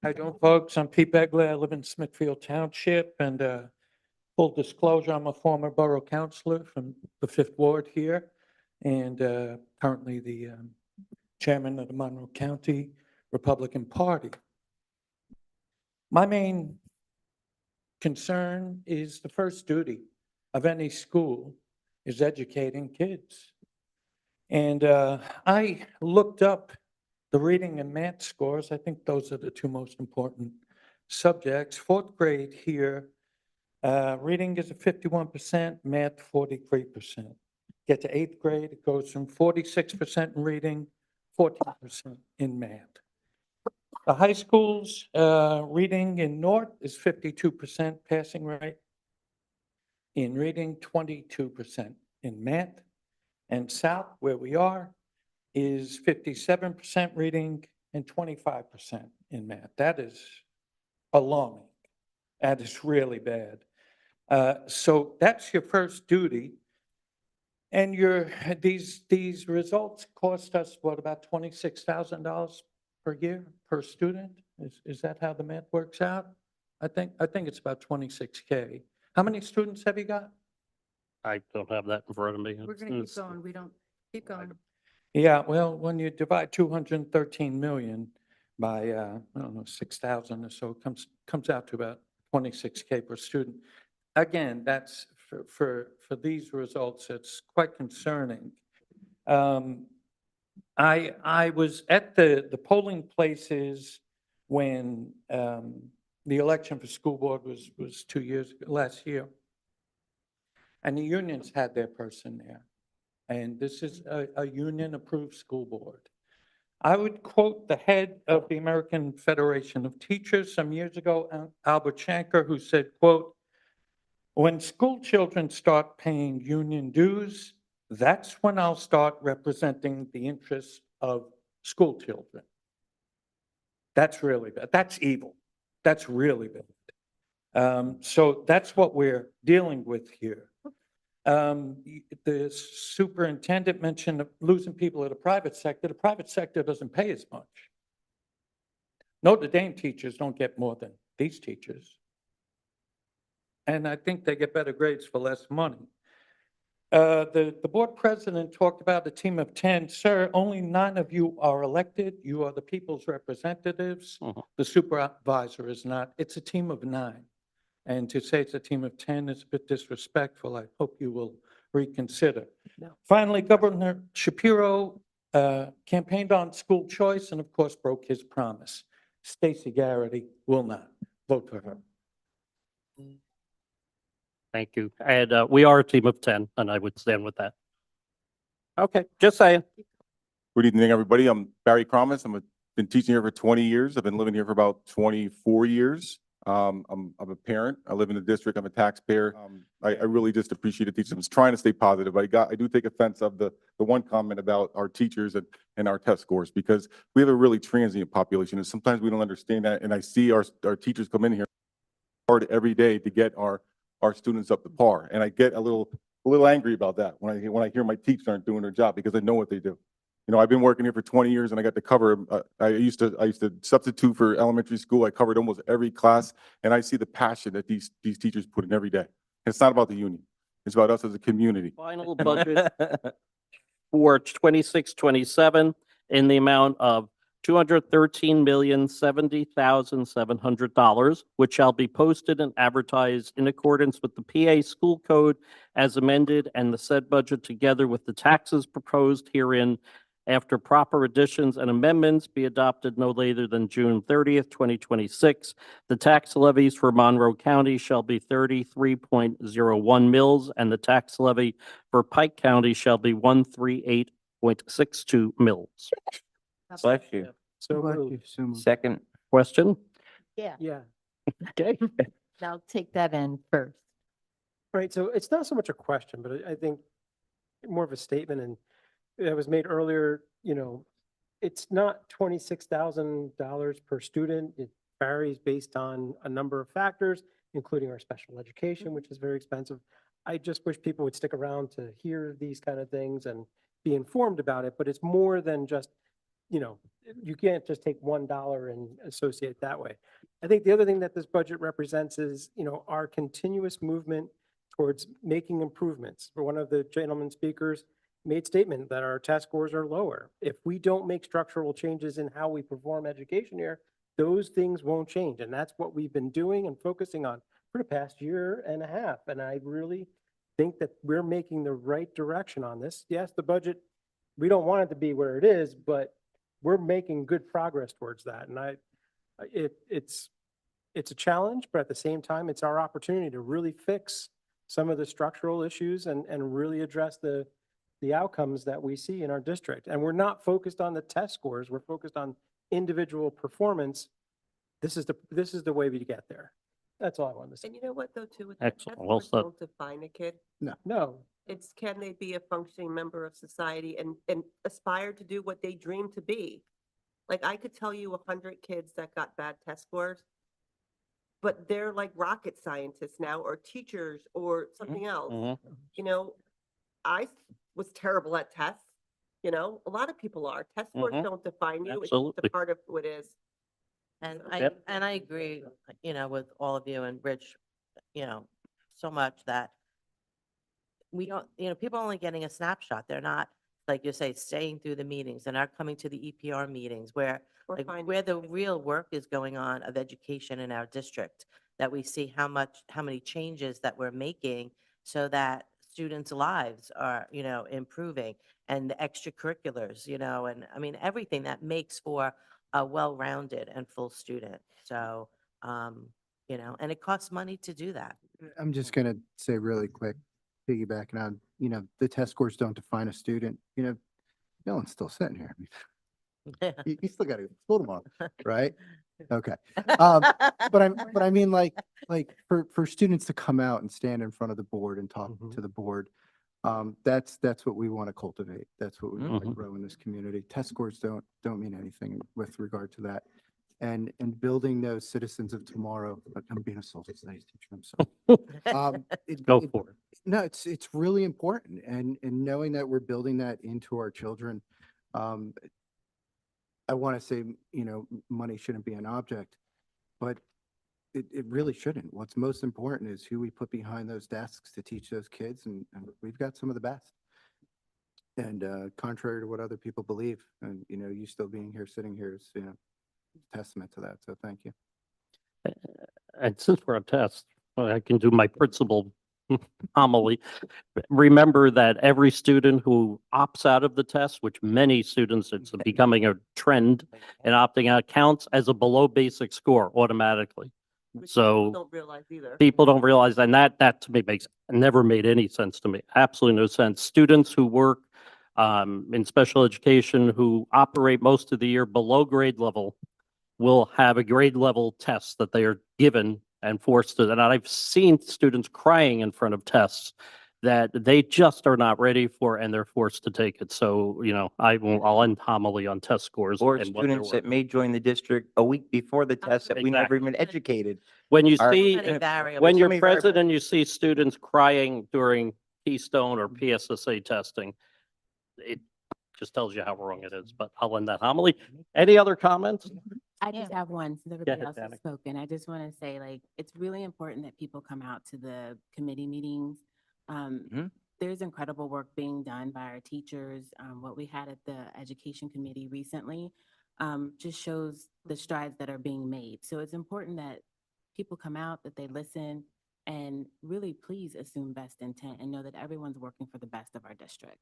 How you doing, folks? I'm Pete Begley. I live in Smithfield Township, and full disclosure, I'm a former borough councilor from the 5th Ward here, and currently the chairman of the Monroe County Republican Party. My main concern is the first duty of any school is educating kids. And I looked up the reading and math scores. I think those are the two most important subjects. 4th grade here, reading is at 51%, math 43%. Get to 8th grade, it goes from 46% in reading, 14% in math. The high schools, reading in North is 52% passing rate. In reading, 22% in math. And South, where we are, is 57% reading and 25% in math. That is alarming. That is really bad. So that's your first duty. And these results cost us, what, about $26,000 per year per student? Is that how the math works out? I think it's about 26K. How many students have you got? I don't have that in front of me. We're going to keep going. We don't, keep going. Yeah, well, when you divide 213 million by, I don't know, 6,000 or so, it comes out to about 26K per student. Again, that's for these results, it's quite concerning. I was at the polling places when the election for school board was 2 years ago, last year. And the unions had their person there. And this is a union-approved school board. I would quote the head of the American Federation of Teachers some years ago, Albert Shanker, who said, quote, "When school children start paying union dues, that's when I'll start representing the interests of school children." That's really bad. That's evil. That's really bad. So that's what we're dealing with here. The superintendent mentioned losing people at the private sector. The private sector doesn't pay as much. Notre Dame teachers don't get more than these teachers. And I think they get better grades for less money. The board president talked about a team of 10. Sir, only 9 of you are elected. You are the people's representatives. The supervisor is not. It's a team of 9. And to say it's a team of 10 is a bit disrespectful. I hope you will reconsider. No. Finally, Governor Shapiro campaigned on school choice and, of course, broke his promise. Stacey Garrity will not vote for her. Thank you. And we are a team of 10, and I would stand with that. Okay, just saying. Good evening, everybody. I'm Barry Cromas. I've been teaching here for 20 years. I've been living here for about 24 years. I'm a parent. I live in the district. I'm a taxpayer. I really just appreciate the teachers. I'm trying to stay positive. I do take offense of the one comment about our teachers and our test scores, because we have a really transient population, and sometimes we don't understand that. And I see our teachers come in here hard every day to get our students up to par, and I get a little angry about that when I hear my teachers aren't doing their job, because I know what they do. You know, I've been working here for 20 years, and I got to cover, I used to substitute for elementary school. I covered almost every class, and I see the passion that these teachers put in every day. And it's not about the union. It's about us as a community. Final budget for 26-27 in the amount of $213,070,700, which shall be posted and advertised in accordance with the PA School Code as amended, and the said budget, together with the taxes proposed herein, after proper additions and amendments, be adopted no later than June 30th, 2026. The tax levies for Monroe County shall be 33.01 mils, and the tax levy for Pike County shall be 138.62 mils. Bless you. So moved. Second. Question? Yeah, Okay. I'll take that in first. Right, so it's not so much a question, but I think more of a statement, and it was made earlier, you know, it's not $26,000 per student. It varies based on a number of factors, including our special education, which is very expensive. I just wish people would stick around to hear these kind of things and be informed about it, but it's more than just, you know, you can't just take $1 and associate it that way. I think the other thing that this budget represents is, you know, our continuous movement towards making improvements. One of the gentlemen speakers made statement that our test scores are lower. If we don't make structural changes in how we perform education here, those things won't change. And that's what we've been doing and focusing on for the past year and a half. And I really think that we're making the right direction on this. Yes, the budget, we don't want it to be where it is, but we're making good progress towards that. And it's a challenge, but at the same time, it's our opportunity to really fix some of the structural issues and really address the outcomes that we see in our district. And we're not focused on the test scores. We're focused on individual performance. This is the way we get there. That's all I wanted to say. And you know what, though, too? with the Excellent. test Well scores said. don't define a kid. No, It's can they be a functioning member of society and aspire to do what they dream to be? Like, I could tell you 100 kids that got bad test scores, but they're like rocket scientists now, or teachers, or something else. Mhm. You know, I was terrible at tests. You know, a lot of people are. Test scores Mhm. don't define you. It's just Absolutely. a part of who it is. And Yep. I agree, you know, with all of you and Rich, you know, so much that we don't, you know, people are only getting a snapshot. They're not, like you say, staying through the meetings. They're not coming to the EPR meetings where, Or like, finding where the things. real work is going on of education in our district, that we see how many changes that we're making so that students' lives are, you know, improving, and the extracurriculars, you know, and I mean, everything that makes for a well-rounded and full student. So, you know, and it costs money to do that. I'm just going to say really quick, piggybacking on, you know, the test scores don't define a student. You know, Dylan's still sitting here. You still got to go to school tomorrow, right? Okay. But I mean, like for students to come out and stand in front of the board and talk Mhm. to the board, that's what we want to cultivate. That's what we want to Mhm. grow in this community. Test scores don't mean anything with regard to that. And building those citizens of tomorrow, I'm being a social studies teacher, I'm sorry. Go for it. No, it's really important, and knowing that we're building that into our children. I want to say, you know, money shouldn't be an object, but it really shouldn't. What's most important is who we put behind those desks to teach those kids, and we've got some of the best. And contrary to what other people believe, and you know, you still being here, sitting here is, you know, testament to that. So thank you. And since we're on test, I can do my principal homily. Remember that every student who opts out of the test, which many students, it's becoming a trend, and opting out counts as a below basic score automatically. Which So people don't realize either. people don't realize, and that to me never made any sense to me. Absolutely no sense. Students who work in special education who operate most of the year below grade level will have a grade level test that they are given and forced to. And I've seen students crying in front of tests that they just are not ready for, and they're forced to take it. So, you know, I'll end homily on test scores. Or and what they're students that worth. may join the district a week before the test that we never Exactly. even educated. When you Are- see, Many variables. when so you're many variables. president, you see students crying during Keystone or PSSA testing, it just tells you how wrong it is, but I'll end that homily. Any other comments? I just have one, since everybody ahead, else has Danica. spoken. I just want to say, like, it's really important that people come out to the committee meetings. Mhm. There's incredible work being done by our teachers. What we had at the education committee recently just shows the strides that are being made. So it's important that people come out, that they listen, and really please assume best intent and know that everyone's working for the best of our district.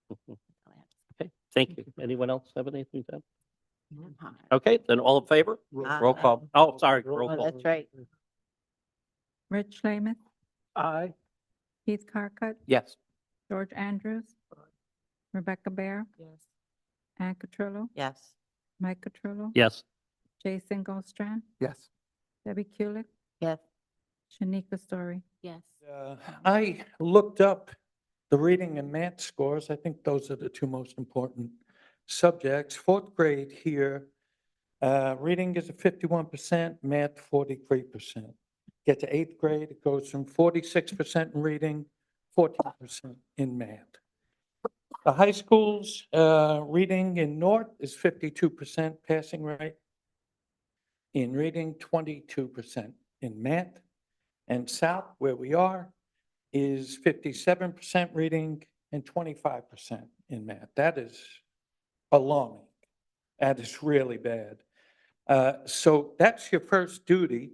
That's all I have to say. Okay, thank you. Anyone else have anything to add? Hi. Okay, then all in favor? Roll call. Oh, sorry, roll Oh, call. that's right. Rich Schlameth, Aye. Keith Carcutt, Yes. George Andrews, Rebecca Bear, Yes. Ann Catrillo, Yes. Mike Catrillo, Yes, Jason Goldstrand, Yes. Debbie Kulik, Yes. Shanika Story. Yes. I looked up the reading and math scores. I think those are the two most important subjects. Fourth grade here, reading is at 51%, math 43%. Get to eighth grade, it goes from 46% in reading, 14% in math. The high schools, reading in North is 52% passing rate. In reading, 22% in math. And South, where we are, is 57% reading and 25% in math. That is alarming. That is really bad. So that's your first duty,